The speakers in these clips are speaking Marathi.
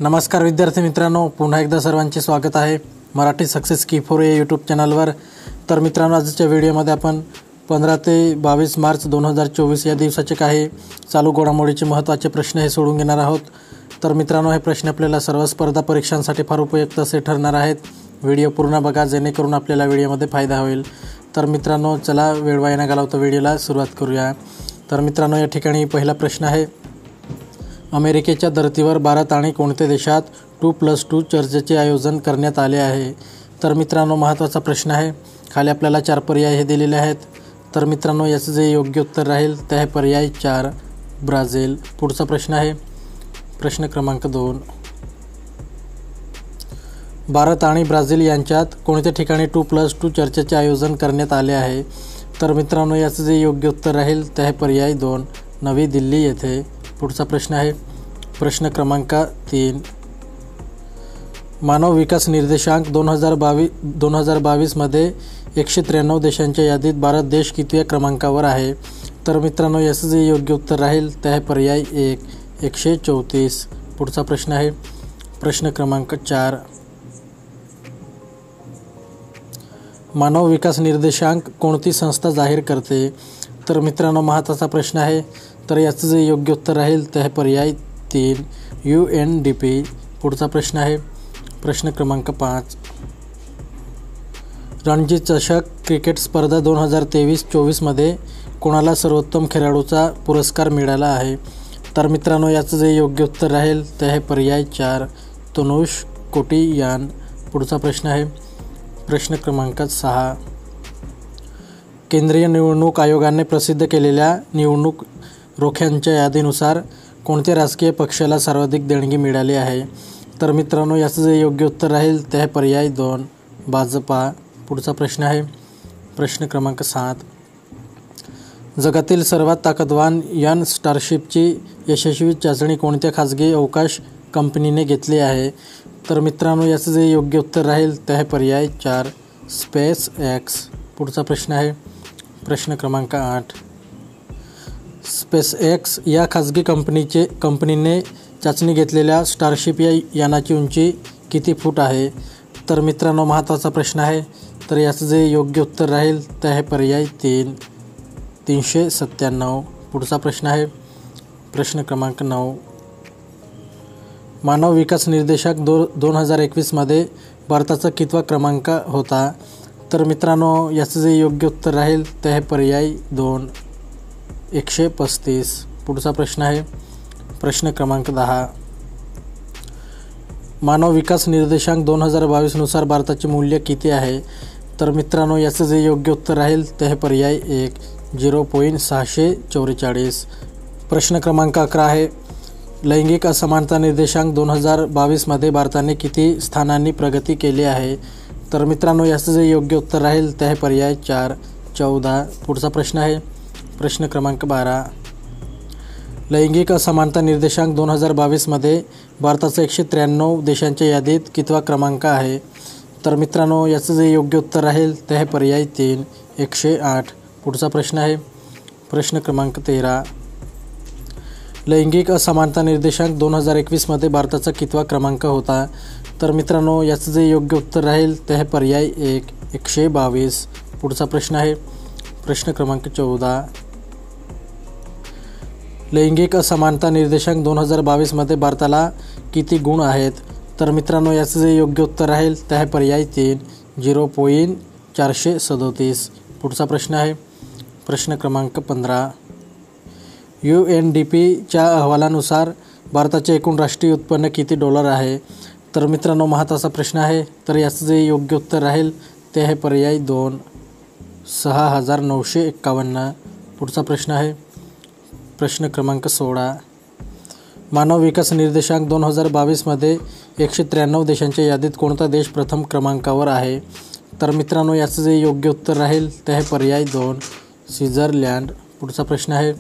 नमस्कार विद्यार्थी मित्रांनो, पुन्हा एकदा सर्वांचे स्वागत आहे मराठी सक्सेस की फॉर या यूट्यूब चॅनलवर। तर मित्रांनो, आजच्या व्हिडिओमध्ये आपण 15 ते 22 मार्च 2024 या दिवसाचे काही चालू घडामोडीचे महत्त्वाचे प्रश्न हे सोडून घेणार आहोत। तर मित्रांनो, हे प्रश्न आपल्याला सर्व स्पर्धा परीक्षांसाठी फार उपयुक्त असे ठरणार आहेत। व्हिडिओ पूर्ण बघा जेणेकरून आपल्याला व्हिडिओमध्ये फायदा होईल। तर मित्रांनो, चला वेळ वाया न घालवता व्हिडिओला सुरुवात करूया। तर मित्रांनो, या ठिकाणी पहिला प्रश्न आहे, अमेरिकेच्या धर्तीवर भारत आणि कोणत्या देशात 2+2 चर्चेचे आयोजन करण्यात आले आहे? तर मित्रांनो, महत्त्वाचा प्रश्न आहे। खाली आपल्याला 4 पर्याय हे दिलेले आहेत। तर मित्रांनो, याचं जे योग्य उत्तर राहील ते आहे पर्याय 4 ब्राझील। पुढचा प्रश्न आहे प्रश्न क्रमांक 2, भारत आणि ब्राझील यांच्यात कोणत्या ठिकाणी 2+2 चर्चेचे आयोजन करण्यात आले आहे? तर मित्रांनो, याचं जे योग्य उत्तर राहील ते आहे पर्याय 2 नवी दिल्ली येथे। पुढचा प्रश्न आहे प्रश्न क्रमांक 3, मानव विकास निर्देशांक 2022 मध्ये 193 देशांच्या यादीत भारत देश कितव्या क्रमांकावर आहे? तर मित्रांनो, याचं जे योग्य उत्तर राहील ते आहे पर्याय 1 134। पुढचा प्रश्न आहे प्रश्न क्रमांक 4, मानव विकास निर्देशांक कोणती संस्था जाहीर करते? तर मित्रांनो, महत्त्वाचा प्रश्न आहे। तर याचं जे योग्य उत्तर राहील ते आहे पर्याय 3 UNDP। पुढचा प्रश्न आहे प्रश्न क्रमांक 5, रणजी चषक क्रिकेट स्पर्धा 2023-24 मध्ये कोणाला सर्वोत्तम खेळाडूचा पुरस्कार मिळाला आहे? तर मित्रांनो, याचं जे योग्य उत्तर राहील ते आहे पर्याय 4 तनुष कोटियान। पुढचा प्रश्न आहे प्रश्न क्रमांक 6, केंद्रीय निवडणूक आयोगाने प्रसिद्ध केलेल्या निवडणूक रोख्यांच्या यादीनुसार कोणत्या राजकीय पक्षाला सर्वाधिक देणगी मिळाली आहे? तर मित्रांनो, याचं जे योग्य उत्तर राहील ते आहे पर्याय 2 भाजपा। पुढचा प्रश्न आहे प्रश्न क्रमांक 7, जगातील सर्वात ताकदवान यान स्टारशिपची यशस्वी चाचणी कोणत्या खाजगी अवकाश कंपनीने घेतली आहे? तर मित्रांनो, याचं जे योग्य उत्तर राहील ते आहे पर्याय 4 SpaceX। पुढचा प्रश्न आहे प्रश्न क्रमांक 8, SpaceX या खाजगी कंपनीने चाचणी घेतलेल्या स्टारशिप या यानाची उंची किती फूट आहे? तर मित्रांनो, महत्त्वाचा प्रश्न आहे। तर याचं जे योग्य उत्तर राहील ते आहे पर्याय 3 397। पुढचा प्रश्न आहे प्रश्न क्रमांक 9, मानव विकास निर्देशांक 2021 मध्ये भारताचा कितवा क्रमांक होता? तर मित्रांनो, याचं जे योग्य उत्तर राहील ते आहे पर्याय 2 135। पुढचा प्रश्न आहे प्रश्न क्रमांक 10, मानव विकास निर्देशांक 2022 नुसार भारताचे मूल्य किती आहे? तर मित्रांनो, याचं जे योग्य उत्तर राहील ते आहे पर्याय 1 0.644। प्रश्न क्रमांक 11 आहे, लैंगिक असमानता निर्देशांक 2022 मध्ये भारताने किती स्थानांनी प्रगती केली आहे? तर मित्रांनो, याचं जे योग्य उत्तर राहील ते आहे पर्याय 4 14। पुढचा प्रश्न आहे प्रश्न क्रमांक 12, लैंगिक असमानता निर्देशांक 2022 मध्ये भारताचा 193 देशांच्या यादीत कितवा क्रमांक आहे? तर मित्रांनो, याचं जे योग्य उत्तर राहील ते आहे पर्याय 3 108। पुढचा प्रश्न आहे प्रश्न क्रमांक 13, लैंगिक असमानता निर्देशांक 2021 मध्ये भारताचा कितवा क्रमांक होता? तर मित्रांनो, याचं जे योग्य उत्तर राहील ते आहे पर्याय 1 122। पुढचा प्रश्न आहे प्रश्न क्रमांक 14, लैंगिक असमानता निर्देशांक 2022 मध्ये भारताला किती गुण आहेत? तर मित्रांनो, याचं जे योग्य उत्तर राहील ते आहे पर्याय 3 0.437। पुढचा प्रश्न आहे प्रश्न क्रमांक 15, UNDPच्या अहवालानुसार भारताचे एकूण राष्ट्रीय उत्पन्न किती डॉलर आहे? तर मित्रांनो, महत्त्वाचा प्रश्न आहे। तर याचं जे योग्य उत्तर राहील ते आहे पर्याय 2 6951। पुढचा प्रश्न आहे प्रश्न क्रमांक 16, मानव विकास निर्देशांक 2022 मध्ये 193 देशांच्या यादीत कोणता देश प्रथम क्रमांकावर आहे? तर मित्रांनो, याचं जे योग्य उत्तर राहील ते आहे पर्याय 2 स्वित्झर्लंड। पुढचा प्रश्न आहे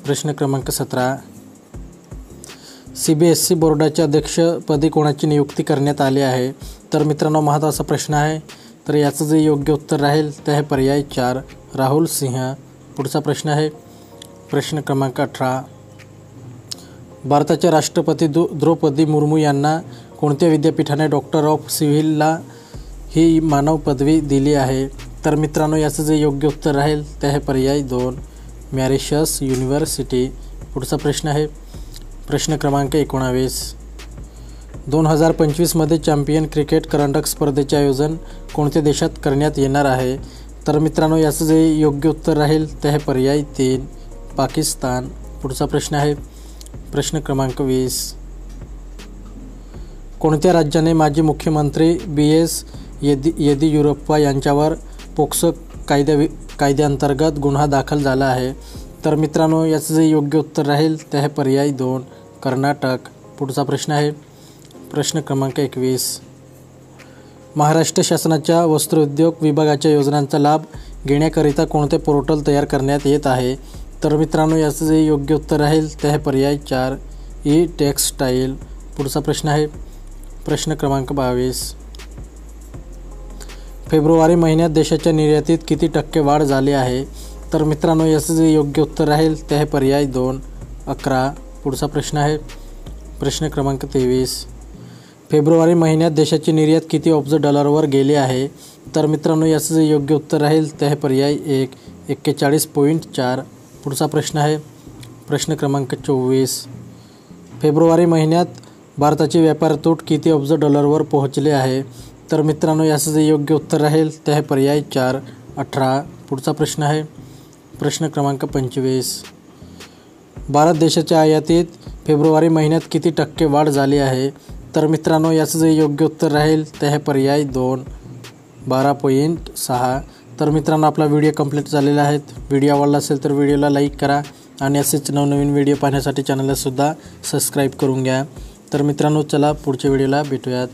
प्रश्न क्रमांक 17, CBSE बोर्डाच्या अध्यक्षपदी कोणाची नियुक्ती करण्यात आली आहे? तर मित्रांनो, महत्त्वाचा प्रश्न आहे। तर याचं जे योग्य उत्तर राहील ते आहे पर्याय 4 राहुल सिंह। पुढचा प्रश्न आहे प्रश्न क्रमांक 18, भारताचे राष्ट्रपती द्रौपदी मुर्मू यांना कोणत्या विद्यापीठाने डॉक्टर ऑफ सिव्हिलला ही मानव पदवी दिली आहे? तर मित्रांनो, याचं जे योग्य उत्तर राहील ते आहे पर्याय 2, मॉरिशस युनिव्हर्सिटी. पुढचा प्रश्न आहे प्रश्न क्रमांक 19. 2025मध्ये चॅम्पियन क्रिकेट करंडक स्पर्धेचे आयोजन कोणत्या देशात करण्यात येणार आहे? तर मित्रांनो, याचं जे योग्य उत्तर राहील ते आहे पर्याय 3, पाकिस्तान. पुढचा प्रश्न आहे प्रश्न क्रमांक 20. कोणत्या राज्याने माजी मुख्यमंत्री BS येदियुरप्पा यांच्यावर पोक्सो कायद्याअंतर्गत गुन्हा दाखल झाला आहे? तर मित्रांनो, याचं जे योग्य उत्तर राहील ते आहे पर्याय 2, कर्नाटक. पुढचा प्रश्न आहे प्रश्न क्रमांक 21. महाराष्ट्र शासनाच्या वस्त्रोद्योग विभागाच्या योजनांचा लाभ घेण्याकरिता कोणते पोर्टल तयार करण्यात येत आहे? तर मित्रांनो, याचं जे योग्य उत्तर राहील ते आहे पर्याय 4, ई-टेक्सटाईल. पुढचा प्रश्न आहे प्रश्न क्रमांक 22. फेब्रुवारी महिन्यात देशाच्या निर्यातीत किती टक्के वाढ झाली आहे? तर मित्रांनो, याचं जे योग्य उत्तर राहील ते आहे पर्याय 2, 11. पुढचा प्रश्न आहे प्रश्न क्रमांक 23. फेब्रुवारी महिन्यात देशाची निर्यात किती अब्ज डॉलरवर गेली आहे? तर मित्रांनो, याचं जे योग्य उत्तर राहील ते आहे पर्याय 1, 41.4. पुढचा प्रश्न आहे प्रश्न क्रमांक 24. फेब्रुवारी महिन्यात भारताची व्यापार तूट किती अब्ज डॉलरवर पोहोचले आहे? तर मित्रांनो, याचं जे योग्य उत्तर राहील ते आहे पर्याय 4, 18. पुढचा प्रश्न आहे प्रश्न क्रमांक 25. भारत देशाच्या आयातीत फेब्रुवारी महिन्यात किती टक्के वाढ झाली आहे? तर मित्रांनो, याचं जे योग्य उत्तर राहील ते आहे पर्याय 2, 12.6. तर मित्रांनो, आपला व्हिडिओ कंप्लीट झालेला आहे. व्हिडिओ आवडला असेल तर व्हिडिओला लाईक करा आणि असेच नवनवीन व्हिडिओ पाहण्यासाठी चॅनलला सुद्धा सबस्क्राईब करून घ्या. तर मित्रांनो, चला पुढच्या व्हिडिओला भेटूयात.